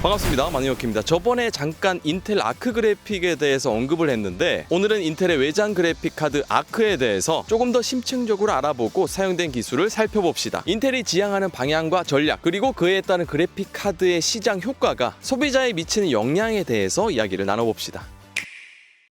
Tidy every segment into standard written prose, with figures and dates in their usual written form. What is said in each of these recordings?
반갑습니다. 마니오키입니다. 저번에 잠깐 인텔 아크 그래픽에 대해서 언급을 했는데 오늘은 인텔의 외장 그래픽 카드 아크에 대해서 조금 더 심층적으로 알아보고 사용된 기술을 살펴봅시다. 인텔이 지향하는 방향과 전략 그리고 그에 따른 그래픽 카드의 시장 효과가 소비자에 미치는 영향에 대해서 이야기를 나눠봅시다.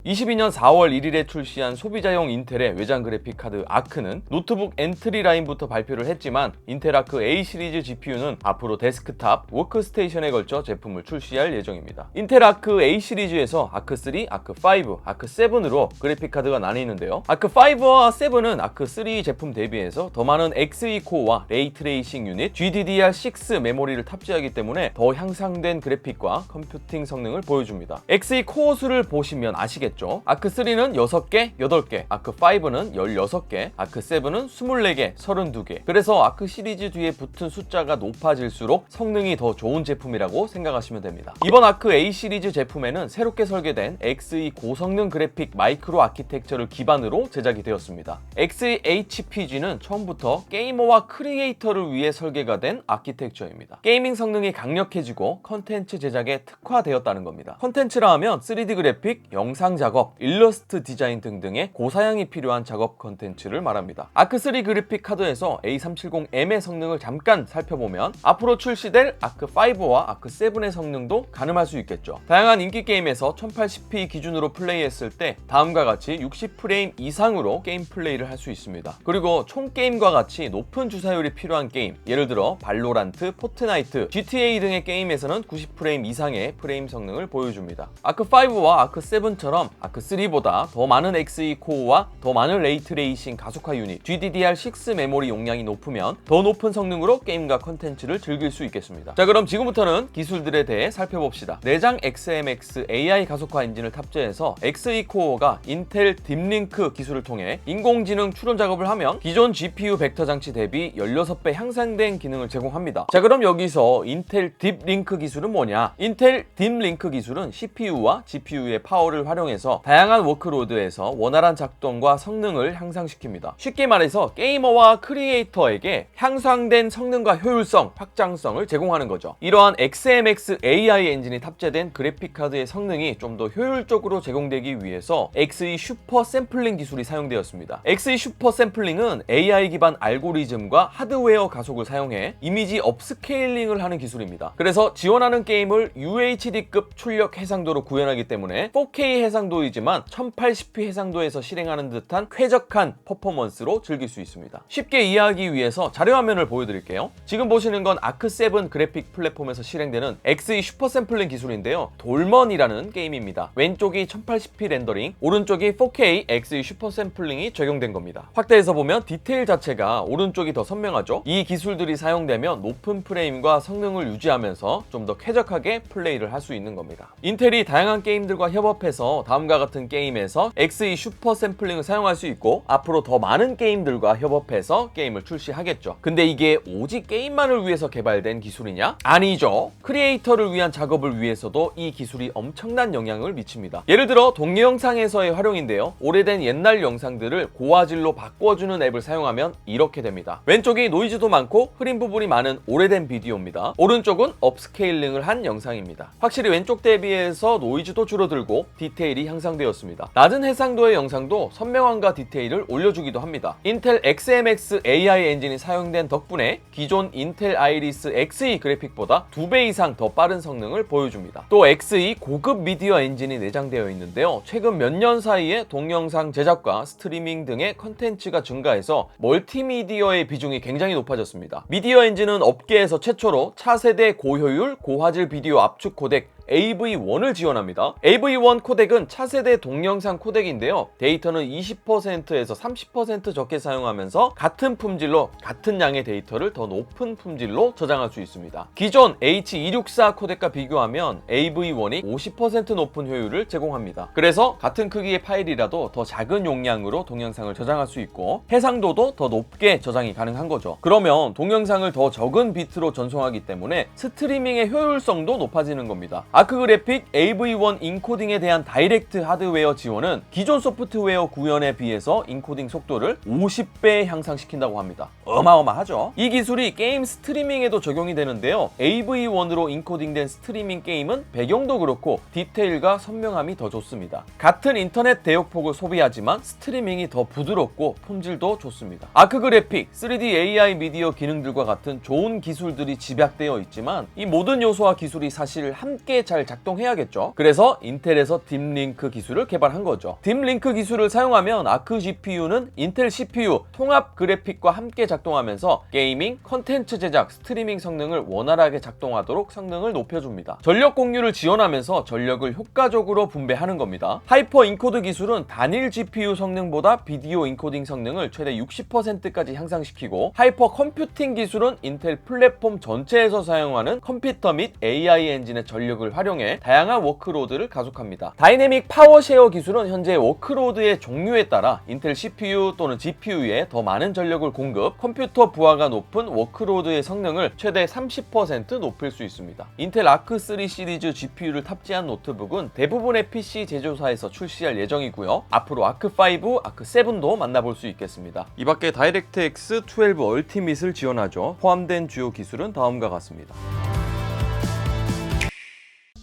22년 4월 1일에 출시한 소비자용 인텔의 외장 그래픽 카드 아크는 노트북 엔트리 라인부터 발표를 했지만 인텔 아크 A 시리즈 GPU는 앞으로 데스크탑, 워크스테이션에 걸쳐 제품을 출시할 예정입니다. 인텔 아크 A 시리즈에서 아크3, 아크5, 아크7으로 그래픽 카드가 나뉘는데요. 아크5와 7은 아크3 제품 대비해서 더 많은 Xe 코어와 레이트레이싱 유닛, GDDR6 메모리를 탑재하기 때문에 더 향상된 그래픽과 컴퓨팅 성능을 보여줍니다. Xe 코어 수를 보시면 아시겠죠? 아크3는 6개, 8개, 아크5는 16개, 아크7은 24개, 32개. 그래서 아크 시리즈 뒤에 붙은 숫자가 높아질수록 성능이 더 좋은 제품이라고 생각하시면 됩니다. 이번 아크 A 시리즈 제품에는 새롭게 설계된 Xe 고성능 그래픽 마이크로 아키텍처를 기반으로 제작이 되었습니다. XHPG는 처음부터 게이머와 크리에이터를 위해 설계가 된 아키텍처입니다. 게이밍 성능이 강력해지고 컨텐츠 제작에 특화되었다는 겁니다. 컨텐츠라 하면 3D 그래픽, 영상 작업, 일러스트 디자인 등등의 고사양이 필요한 작업 컨텐츠를 말합니다. 아크3 그래픽 카드에서 A370M의 성능을 잠깐 살펴보면 앞으로 출시될 아크5와 아크7의 성능도 가늠할 수 있겠죠. 다양한 인기 게임에서 1080p 기준으로 플레이했을 때 다음과 같이 60프레임 이상으로 게임 플레이를 할 수 있습니다. 그리고 총 게임과 같이 높은 주사율이 필요한 게임, 예를 들어 발로란트, 포트나이트, GTA 등의 게임에서는 90프레임 이상의 프레임 성능을 보여줍니다. 아크5와 아크7처럼 아크3보다 더 많은 Xe 코어와 더 많은 레이트레이싱 가속화 유닛, GDDR6 메모리 용량이 높으면 더 높은 성능으로 게임과 컨텐츠를 즐길 수 있겠습니다. 자, 그럼 지금부터는 기술들에 대해 살펴봅시다. 내장 XMX AI 가속화 엔진을 탑재해서 Xe 코어가 인텔 딥링크 기술을 통해 인공지능 추론 작업을 하면 기존 GPU 벡터 장치 대비 16배 향상된 기능을 제공합니다. 자, 그럼 여기서 인텔 딥링크 기술은 뭐냐? 인텔 딥링크 기술은 CPU와 GPU의 파워를 활용해서 다양한 워크로드에서 원활한 작동과 성능을 향상시킵니다. 쉽게 말해서 게이머와 크리에이터에게 향상된 성능과 효율성, 확장성을 제공하는 거죠. 이러한 XMX AI 엔진이 탑재된 그래픽카드의 성능이 좀 더 효율적으로 제공되기 위해서 Xe 슈퍼 샘플링 기술이 사용되었습니다. Xe 슈퍼 샘플링은 AI 기반 알고리즘과 하드웨어 가속을 사용해 이미지 업스케일링을 하는 기술입니다. 그래서 지원하는 게임을 UHD급 출력 해상도로 구현하기 때문에 4K 해상도이지만 1080p 해상도에서 실행하는 듯한 쾌적한 퍼포먼스로 즐길 수 있습니다. 쉽게 이해하기 위해서 자료화면을 보여드릴게요. 지금 보시는 건 아크7 그래픽 플랫폼에서 실행되는 Xe 슈퍼 샘플링 기술인데요. 돌먼이라는 게임입니다. 왼쪽이 1080p 렌더링, 오른쪽이 4K Xe 슈퍼 샘플링이 적용된 겁니다. 확대해서 보면 디테일 자체가 오른쪽이 더 선명하죠? 이 기술들이 사용되면 높은 프레임과 성능을 유지하면서 좀 더 쾌적하게 플레이를 할 수 있는 겁니다. 인텔이 다양한 게임들과 협업해서 다음과 같은 게임에서 Xe 슈퍼 샘플링을 사용할 수 있고 앞으로 더 많은 게임들과 협업해서 게임을 출시하겠죠. 근데 이게 오직 게임만을 위해서 개발된 기술이냐? 아니죠. 크리에이터를 위한 작업을 위해서도 이 기술이 엄청난 영향을 미칩니다. 예를 들어 동영상에서의 활용인데요. 오래된 옛날 영상들을 고화질로 바꿔주는 앱을 사용하면 이렇게 됩니다. 왼쪽이 노이즈도 많고 흐린 부분이 많은 오래된 비디오입니다. 오른쪽은 업스케일링을 한 영상입니다. 확실히 왼쪽 대비해서 노이즈도 줄어들고 디테일이 향상되었습니다. 낮은 해상도의 영상도 선명함과 디테일을 올려주기도 합니다. 인텔 XMX AI 엔진이 사용된 덕분에 기존 인텔 아이리스 Xe 그래픽보다 2배 이상 더 빠른 성능을 보여줍니다. 또 Xe 고급 미디어 엔진이 내장되어 있는데요. 최근 몇 년 사이에 동영상 제작과 스트리밍 등의 컨텐츠가 증가해서 멀티미디어의 비중이 굉장히 높아졌습니다. 미디어 엔진은 업계에서 최초로 차세대 고효율, 고화질 비디오 압축 코덱 AV1을 지원합니다. AV1 코덱은 차세대 동영상 코덱인데요. 데이터는 20%에서 30% 적게 사용하면서 같은 품질로 같은 양의 데이터를 더 높은 품질로 저장할 수 있습니다. 기존 H264 코덱과 비교하면 AV1이 50% 높은 효율을 제공합니다. 그래서 같은 크기의 파일이라도 더 작은 용량으로 동영상을 저장할 수 있고 해상도도 더 높게 저장이 가능한 거죠. 그러면 동영상을 더 적은 비트로 전송하기 때문에 스트리밍의 효율성도 높아지는 겁니다. 아크 그래픽 AV1 인코딩에 대한 다이렉트 하드웨어 지원은 기존 소프트웨어 구현에 비해서 인코딩 속도를 50배 향상시킨다고 합니다. 어마어마하죠? 이 기술이 게임 스트리밍에도 적용이 되는데요. AV1으로 인코딩된 스트리밍 게임은 배경도 그렇고 디테일과 선명함이 더 좋습니다. 같은 인터넷 대역폭을 소비하지만 스트리밍이 더 부드럽고 품질도 좋습니다. 아크 그래픽, 3D AI 미디어 기능들과 같은 좋은 기술들이 집약되어 있지만 이 모든 요소와 기술이 사실 함께 잘 작동해야겠죠. 그래서 인텔에서 딥링크 기술을 개발한 거죠. 딥링크 기술을 사용하면 아크 GPU는 인텔 CPU, 통합 그래픽과 함께 작동하면서 게이밍, 컨텐츠 제작, 스트리밍 성능을 원활하게 작동하도록 성능을 높여줍니다. 전력 공유를 지원하면서 전력을 효과적으로 분배하는 겁니다. 하이퍼 인코드 기술은 단일 GPU 성능보다 비디오 인코딩 성능을 최대 60%까지 향상시키고, 하이퍼 컴퓨팅 기술은 인텔 플랫폼 전체에서 사용하는 컴퓨터 및 AI 엔진의 전력을 활용해 다양한 워크로드를 가속합니다. 다이내믹 파워 쉐어 기술은 현재 워크로드의 종류에 따라 인텔 CPU 또는 GPU에 더 많은 전력을 공급, 컴퓨터 부하가 높은 워크로드의 성능을 최대 30% 높일 수 있습니다. 인텔 아크3 시리즈 GPU를 탑재한 노트북은 대부분의 PC 제조사에서 출시할 예정이고요. 앞으로 아크5, 아크7도 만나볼 수 있겠습니다. 이 밖에 다이렉트X 12 얼티밋을 지원하죠. 포함된 주요 기술은 다음과 같습니다.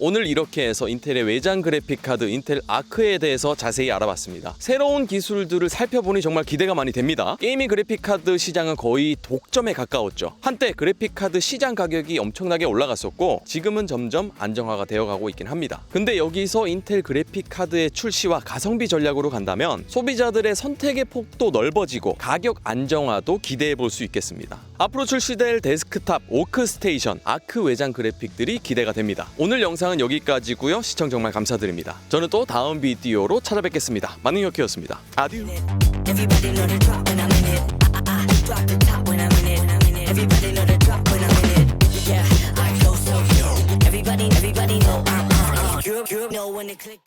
오늘 이렇게 해서 인텔의 외장 그래픽카드 인텔 아크에 대해서 자세히 알아봤습니다. 새로운 기술들을 살펴보니 정말 기대가 많이 됩니다. 게이밍 그래픽카드 시장은 거의 독점에 가까웠죠. 한때 그래픽카드 시장 가격이 엄청나게 올라갔었고 지금은 점점 안정화가 되어가고 있긴 합니다. 근데 여기서 인텔 그래픽카드의 출시와 가성비 전략으로 간다면 소비자들의 선택의 폭도 넓어지고 가격 안정화도 기대해볼 수 있겠습니다. 앞으로 출시될 데스크탑, 워크스테이션, 아크 외장 그래픽들이 기대가 됩니다. 오늘 영상은 여기까지고요. 시청 정말 감사드립니다. 저는 또 다음 비디오로 찾아뵙겠습니다. 만능혁회였습니다. 아듀. Everybody know I'm on it. You know when it click.